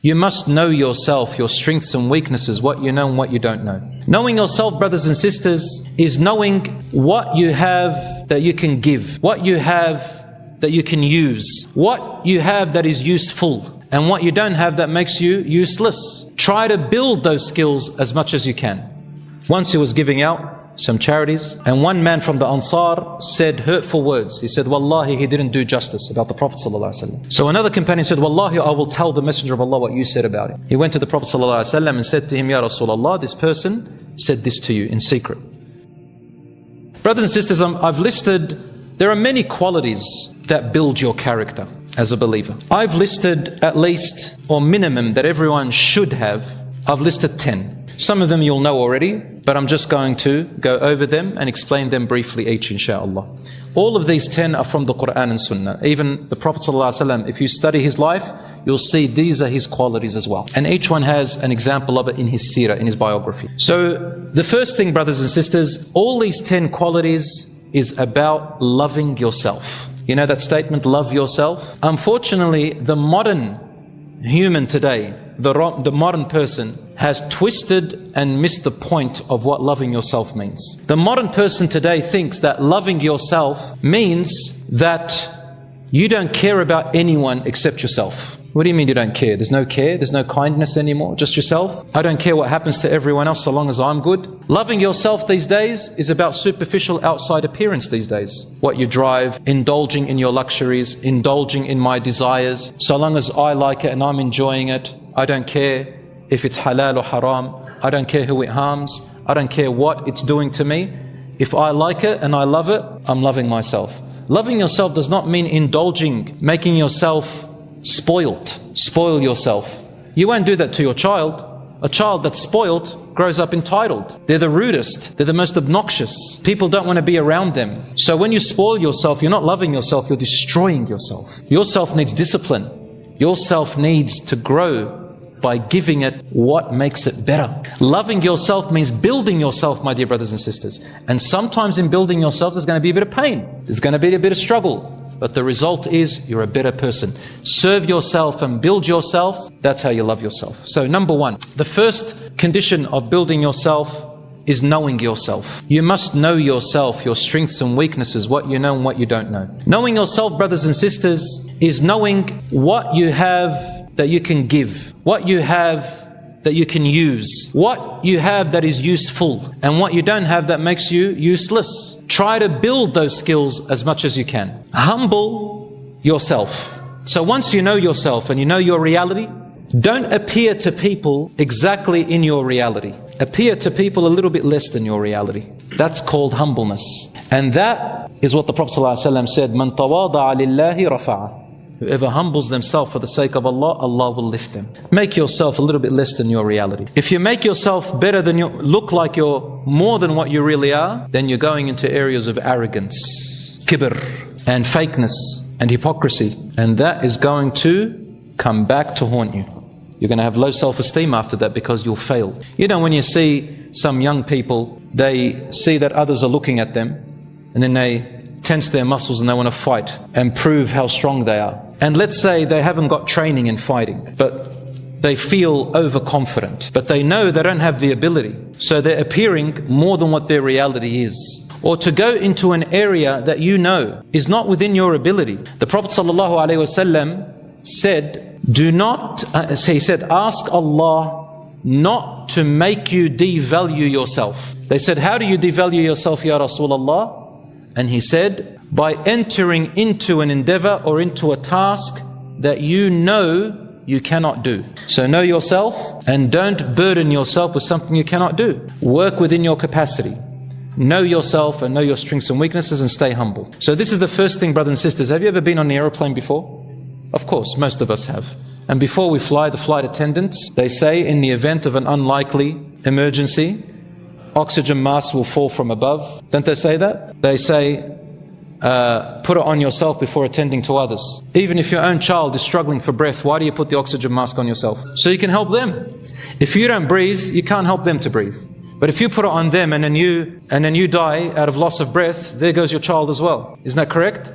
You must know yourself, your strengths and weaknesses, what you know and what you don't know. Knowing yourself, brothers and sisters, is knowing what you have that you can give, what you have that you can use, what you have that is useful, and what you don't have that makes you useless. Try to build those skills as much as you can. Once he was giving out some charities, and one man from the Ansar said hurtful words. He said, Wallahi, he didn't do justice about the Prophet ﷺ. So another companion said, Wallahi, I will tell the Messenger of Allah what you said about him. He went to the Prophet ﷺ and said to him, Ya Rasulullah, this person said this to you in secret. Brothers and sisters, I've listed, there are many qualities that build your character as a believer. I've listed at least, or minimum, that everyone should have. I've listed 10. Some of them you'll know already, but I'm just going to go over them and explain them briefly each, inshallah. All of these 10 are from the Quran and Sunnah. Even the Prophet ﷺ, if you study his life, you'll see these are his qualities as well. And each one has an example of it in his seerah, in his biography. So the first thing, brothers and sisters, all these 10 qualities is about loving yourself. You know that statement, love yourself? Unfortunately, the modern human today, the modern person, has twisted and missed the point of what loving yourself means. The modern person today thinks that loving yourself means that you don't care about anyone except yourself. What do you mean you don't care? There's no care, there's no kindness anymore, just yourself? I don't care what happens to everyone else so long as I'm good. Loving yourself these days is about superficial outside appearance these days. What you drive, indulging in your luxuries, indulging in my desires. So long as I like it and I'm enjoying it, I don't care if it's halal or haram. I don't care who it harms. I don't care what it's doing to me. If I like it and I love it, I'm loving myself. Loving yourself does not mean indulging, making yourself spoilt. Spoil yourself. You won't do that to your child. A child that's spoilt grows up entitled. They're the rudest. They're the most obnoxious. People don't want to be around them. So when you spoil yourself, you're not loving yourself, you're destroying yourself. Yourself needs discipline. Yourself needs to grow by giving it what makes it better. Loving yourself means building yourself, my dear brothers and sisters. And sometimes in building yourself, there's going to be a bit of pain. There's going to be a bit of struggle. But the result is you're a better person. Serve yourself and build yourself. That's how you love yourself. So number one, the first condition of building yourself is knowing yourself. You must know yourself, your strengths and weaknesses, what you know and what you don't know. Knowing yourself, brothers and sisters, is knowing what you have that you can give, what you have that you can use, what you have that is useful, and what you don't have that makes you useless. Try to build those skills as much as you can. Humble yourself. So once you know yourself and you know your reality, don't appear to people exactly in your reality. Appear to people a little bit less than your reality. That's called humbleness. And that is what the Prophet ﷺ said, "Man tawada'a lillahi rafa'a." Whoever humbles themselves for the sake of Allah, Allah will lift them. Make yourself a little bit less than your reality. If you make yourself better than you, look like you're more than what you really are, then you're going into areas of arrogance, kibr, and fakeness, and hypocrisy. And that is going to come back to haunt you. You're going to have low self-esteem after that because you'll fail. You know, when you see some young people, they see that others are looking at them, and then they tense their muscles and they want to fight and prove how strong they are. And let's say they haven't got training in fighting, but they feel overconfident, but they know they don't have the ability. So they're appearing more than what their reality is. Or to go into an area that you know is not within your ability. The Prophet ﷺ said, he said, ask Allah not to make you devalue yourself. They said, how do you devalue yourself, Ya Rasulullah? And he said, by entering into an endeavor or into a task that you know you cannot do. So know yourself and don't burden yourself with something you cannot do. Work within your capacity. Know yourself and know your strengths and weaknesses and stay humble. So this is the first thing, brothers and sisters. Have you ever been on an aeroplane before? Of course, most of us have. And before we fly, the flight attendants, they say in the event of an unlikely emergency, oxygen masks will fall from above. Don't they say that? They say, put it on yourself before attending to others. Even if your own child is struggling for breath, why do you put the oxygen mask on yourself? So you can help them. If you don't breathe, you can't help them to breathe. But if you put it on them and then you die out of loss of breath, there goes your child as well. Isn't that correct?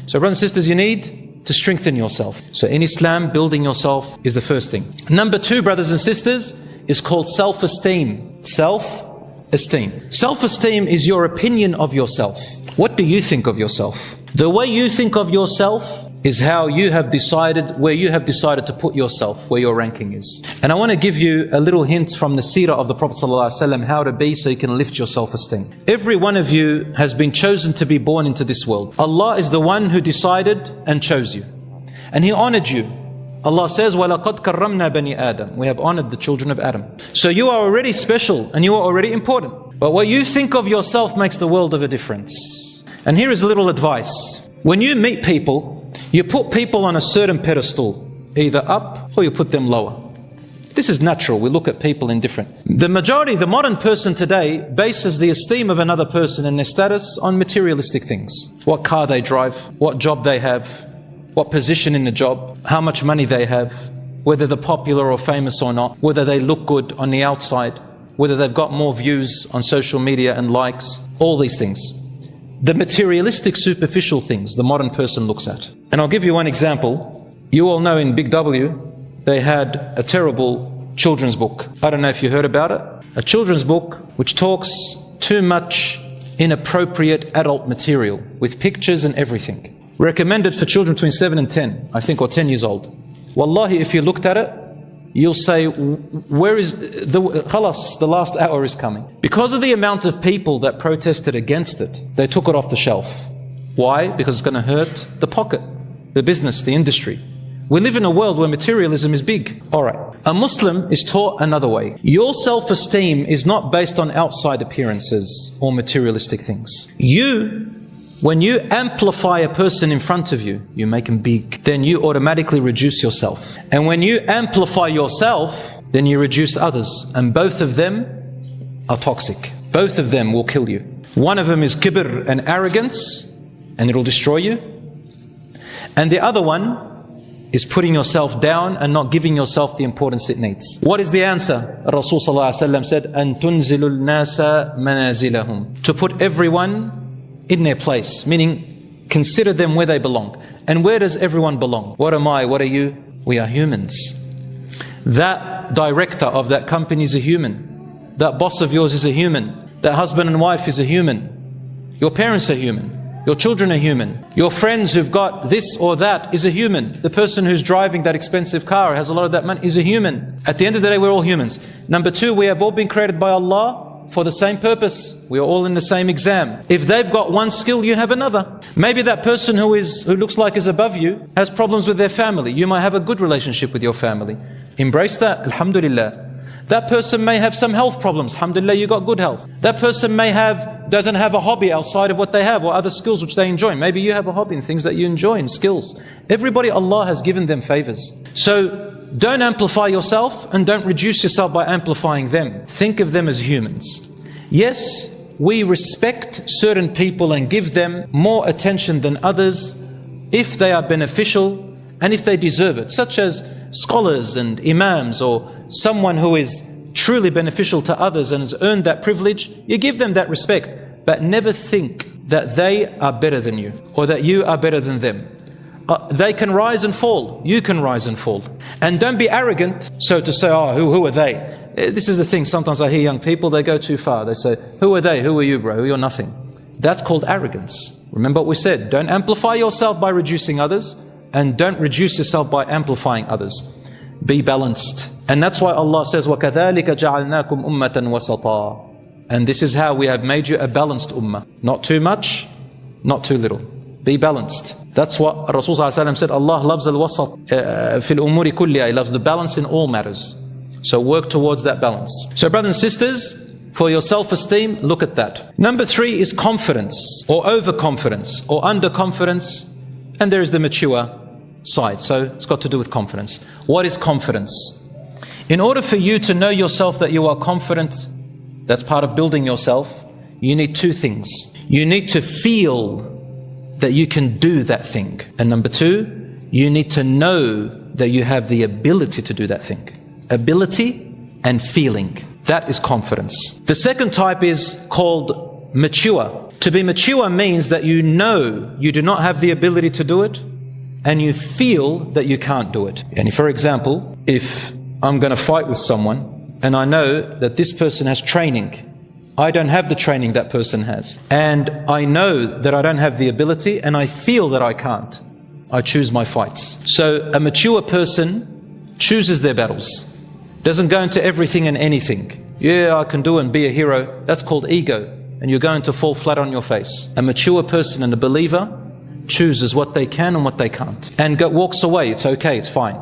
So brothers and sisters, you need to strengthen yourself. So in Islam, building yourself is the first thing. Number two, brothers and sisters, is called self-esteem. Self-esteem. Self-esteem is your opinion of yourself. What do you think of yourself? The way you think of yourself is how you have decided, where you have decided to put yourself, where your ranking is. And I want to give you a little hint from the seerah of the Prophet ﷺ, how to be so you can lift your self-esteem. Every one of you has been chosen to be born into this world. Allah is the one who decided and chose you. And He honored you. Allah says, وَلَقَدْ كَرَّمْنَا بَنِي آدَمَ. We have honored the children of Adam. So you are already special and you are already important. But what you think of yourself makes the world of a difference. And here is a little advice. When you meet people, you put people on a certain pedestal, either up or you put them lower. This is natural. We look at people in different. The majority, the modern person today, bases the esteem of another person and their status on materialistic things. What car they drive, what job they have, what position in the job, how much money they have, whether they're popular or famous or not, whether they look good on the outside, whether they've got more views on social media and likes, all these things. The materialistic, superficial things the modern person looks at. And I'll give you one example. You all know in Big W, they had a terrible children's book. I don't know if you heard about it. A children's book which talks too much inappropriate adult material with pictures and everything. Recommended for children between 7 and 10, I think, or 10 years old. Wallahi, if you looked at it, you'll say, where is the khalas, the last hour is coming. Because of the amount of people that protested against it, they took it off the shelf. Why? Because it's going to hurt the pocket, the business, the industry. We live in a world where materialism is big. Alright, a Muslim is taught another way. Your self-esteem is not based on outside appearances or materialistic things. When you amplify a person in front of you, you make him big, then you automatically reduce yourself. And when you amplify yourself, then you reduce others. And both of them are toxic. Both of them will kill you. One of them is kibr and arrogance, and it'll destroy you. And the other one is putting yourself down and not giving yourself the importance it needs. What is the answer? Rasul said, "An tunzilul nasa manazilahum." To put everyone in their place, meaning consider them where they belong. And where does everyone belong? What am I? What are you? We are humans. That director of that company is a human. That boss of yours is a human. That husband and wife is a human. Your parents are human. Your children are human. Your friends who've got this or that is a human. The person who's driving that expensive car, has a lot of that money, is a human. At the end of the day, we're all humans. Number two, we have all been created by Allah for the same purpose. We are all in the same exam. If they've got one skill, you have another. Maybe that person who looks like is above you has problems with their family. You might have a good relationship with your family. Embrace that, alhamdulillah. That person may have some health problems. Alhamdulillah, you got good health. That person doesn't have a hobby outside of what they have or other skills which they enjoy. Maybe you have a hobby in things that you enjoy and skills. Everybody, Allah has given them favors. So don't amplify yourself and don't reduce yourself by amplifying them. Think of them as humans. Yes, we respect certain people and give them more attention than others if they are beneficial and if they deserve it, such as scholars and imams or someone who is truly beneficial to others and has earned that privilege. You give them that respect, but never think that they are better than you or that you are better than them. They can rise and fall. You can rise and fall. And don't be arrogant, so to say, oh, who are they? This is the thing. Sometimes I hear young people, they go too far. They say, who are they? Who are you, bro? You're nothing. That's called arrogance. Remember what we said. Don't amplify yourself by reducing others, and don't reduce yourself by amplifying others. Be balanced. And that's why Allah says, وَكَذَلِكَ جَعَلْنَاكُمْ أُمَّةً وَسَطًا. And this is how we have made you a balanced ummah. Not too much, not too little. Be balanced. That's what Rasulullah said, Allah loves al-wasat fil umuri kulliha. He loves the balance in all matters. So work towards that balance. So brothers and sisters, for your self-esteem, look at that. Number three is confidence, or overconfidence, or underconfidence. And there is the mature side. So it's got to do with confidence. What is confidence? In order for you to know yourself that you are confident, that's part of building yourself, you need two things. You need to feel that you can do that thing. And number two, you need to know that you have the ability to do that thing. Ability and feeling. That is confidence. The second type is called mature. To be mature means that you know you do not have the ability to do it, and you feel that you can't do it. And for example, if I'm going to fight with someone and I know that this person has training, I don't have the training that person has, and I know that I don't have the ability and I feel that I can't, I choose my fights. So a mature person chooses their battles, doesn't go into everything and anything. Yeah, I can do and be a hero. That's called ego, and you're going to fall flat on your face. A mature person and a believer chooses what they can and what they can't, and walks away. It's okay, it's fine.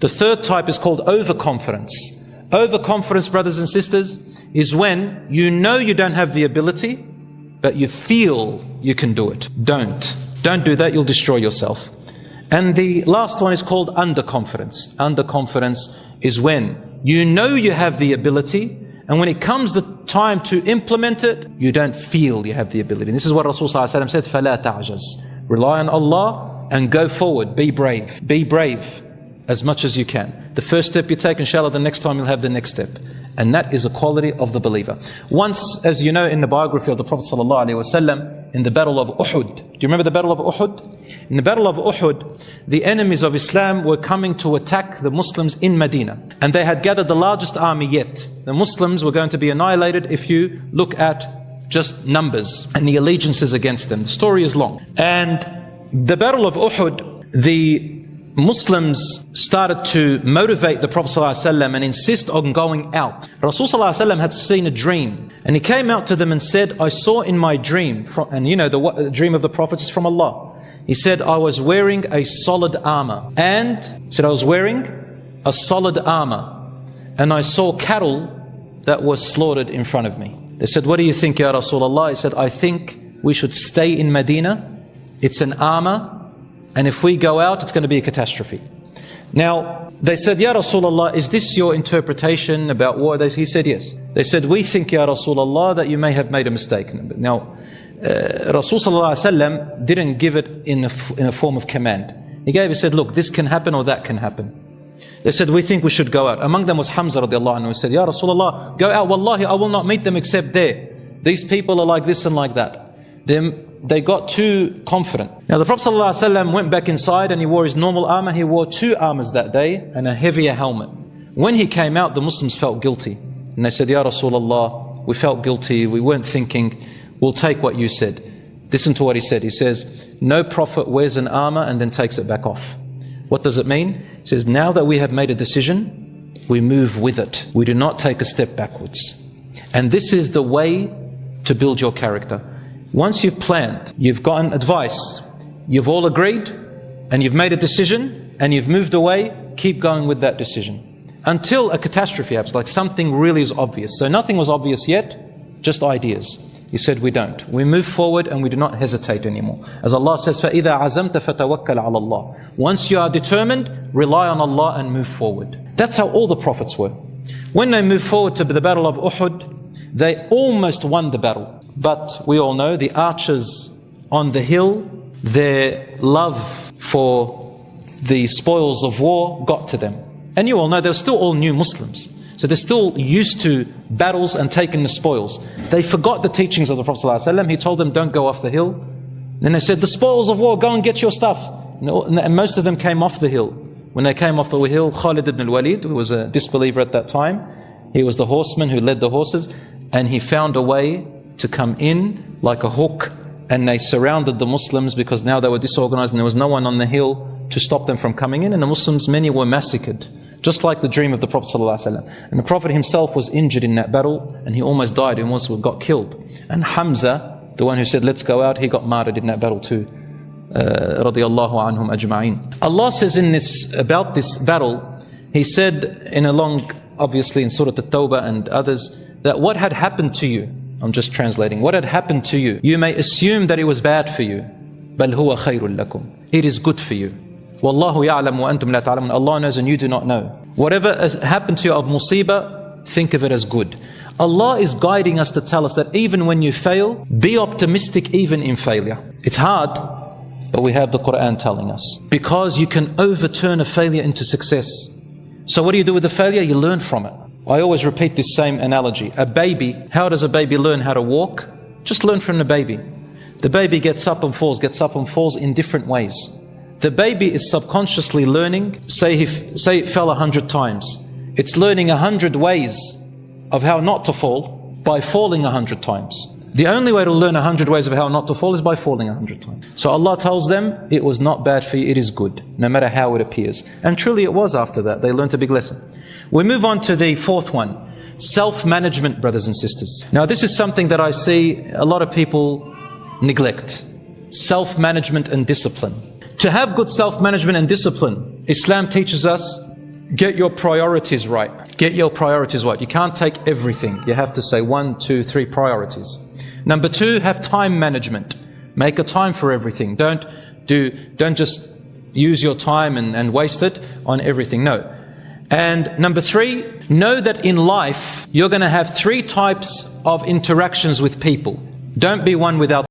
The third type is called overconfidence. Overconfidence, brothers and sisters, is when you know you don't have the ability, but you feel you can do it. Don't do that, you'll destroy yourself. And the last one is called underconfidence. Underconfidence is when you know you have the ability, and when it comes the time to implement it, you don't feel you have the ability. And this is what Rasulullah ﷺ said, فَلَا تَعْجَزْ. Rely on Allah and go forward. Be brave. Be brave as much as you can. The first step you take, inshallah, the next time you'll have the next step. And that is a quality of the believer. Once, as you know, in the biography of the Prophet ﷺ, in the Battle of Uhud. Do you remember the Battle of Uhud? In the Battle of Uhud, the enemies of Islam were coming to attack the Muslims in Medina. And they had gathered the largest army yet. The Muslims were going to be annihilated if you look at just numbers and the allegiances against them. The story is long. And the Battle of Uhud, the Muslims started to motivate the Prophet ﷺ and insist on going out. Rasulullah ﷺ had seen a dream, and he came out to them and said, I saw in my dream, and you know the dream of the Prophet is from Allah. He said, I was wearing a solid armor, and he said, I was wearing a solid armor, and I saw cattle that were slaughtered in front of me. They said, what do you think, Ya Rasulullah? He said, I think we should stay in Medina. It's an armor, and if we go out, it's going to be a catastrophe. Now, they said, Ya Rasulullah, is this your interpretation about war? He said, yes. They said, we think, Ya Rasulullah, that you may have made a mistake. Now, Rasulullah didn't give it in a form of command. He said, look, this can happen or that can happen. They said, we think we should go out. Among them was Hamza radiallahu anhu, who said, Ya Rasulullah, go out. Wallahi, I will not meet them except there. These people are like this and like that. They got too confident. Now the Prophet ﷺ went back inside and he wore his normal armor. He wore two armors that day and a heavier helmet. When he came out, the Muslims felt guilty. And they said, Ya Rasulullah, we felt guilty. We weren't thinking, we'll take what you said. Listen to what he said. He says, no prophet wears an armor and then takes it back off. What does it mean? He says, now that we have made a decision, we move with it. We do not take a step backwards. And this is the way to build your character. Once you've planned, you've gotten advice, you've all agreed, and you've made a decision, and you've moved away, keep going with that decision. Until a catastrophe happens, like something really is obvious. So nothing was obvious yet, just ideas. He said we don't. We move forward and we do not hesitate anymore. As Allah says, فَإِذَا عَزَمْتَ فَتَوَكَّلْ عَلَى اللَّهِ. Once you are determined, rely on Allah and move forward. That's how all the prophets were. When they moved forward to the Battle of Uhud, they almost won the battle. But we all know the archers on the hill, their love for the spoils of war got to them. And you all know they're still all new Muslims. So they're still used to battles and taking the spoils. They forgot the teachings of the Prophet ﷺ. He told them, don't go off the hill. Then they said, the spoils of war, go and get your stuff. And most of them came off the hill. When they came off the hill, Khalid ibn al-Walid, who was a disbeliever at that time, he was the horseman who led the horses, and he found a way to come in like a hook, and they surrounded the Muslims because now they were disorganized and there was no one on the hill to stop them from coming in, and the Muslims, many were massacred, just like the dream of the Prophet ﷺ. And the Prophet himself was injured in that battle and he almost died, he almost got killed. And Hamza, the one who said let's go out, he got martyred in that battle too. Radiallahu anhum ajma'in. Allah says in this, about this battle, He said in a long, obviously in Surah At-Tawbah and others, that what had happened to you, I'm just translating, what had happened to you, you may assume that it was bad for you. بَلْ هُوَ خَيْرٌ لَكُمْ. It is good for you. وَاللَّهُ يَعْلَمُ وَأَنْتُمْ لَا تَعْلَمُونَ. Allah knows and you do not know. Whatever has happened to you of musibah, think of it as good. Allah is guiding us to tell us that even when you fail, be optimistic even in failure. It's hard, but we have the Quran telling us. Because you can overturn a failure into success. So what do you do with the failure? You learn from it. I always repeat this same analogy. A baby, how does a baby learn how to walk? Just learn from the baby. The baby gets up and falls in different ways. The baby is subconsciously learning, say it fell 100 times. It's learning 100 ways of how not to fall by falling 100 times. The only way to learn 100 ways of how not to fall is by falling 100 times. So Allah tells them, it was not bad for you, it is good, no matter how it appears. And truly it was after that. They learned a big lesson. We move on to the fourth one. Self-management, brothers and sisters. Now this is something that I see a lot of people neglect. Self-management and discipline. To have good self-management and discipline, Islam teaches us, get your priorities right. Get your priorities right. You can't take everything. You have to say 1, 2, 3 priorities. Number 2, have time management. Make a time for everything. Don't just use your time and waste it on everything. No. And number 3, know that in life you're going to have 3 types of interactions with people. Don't be one without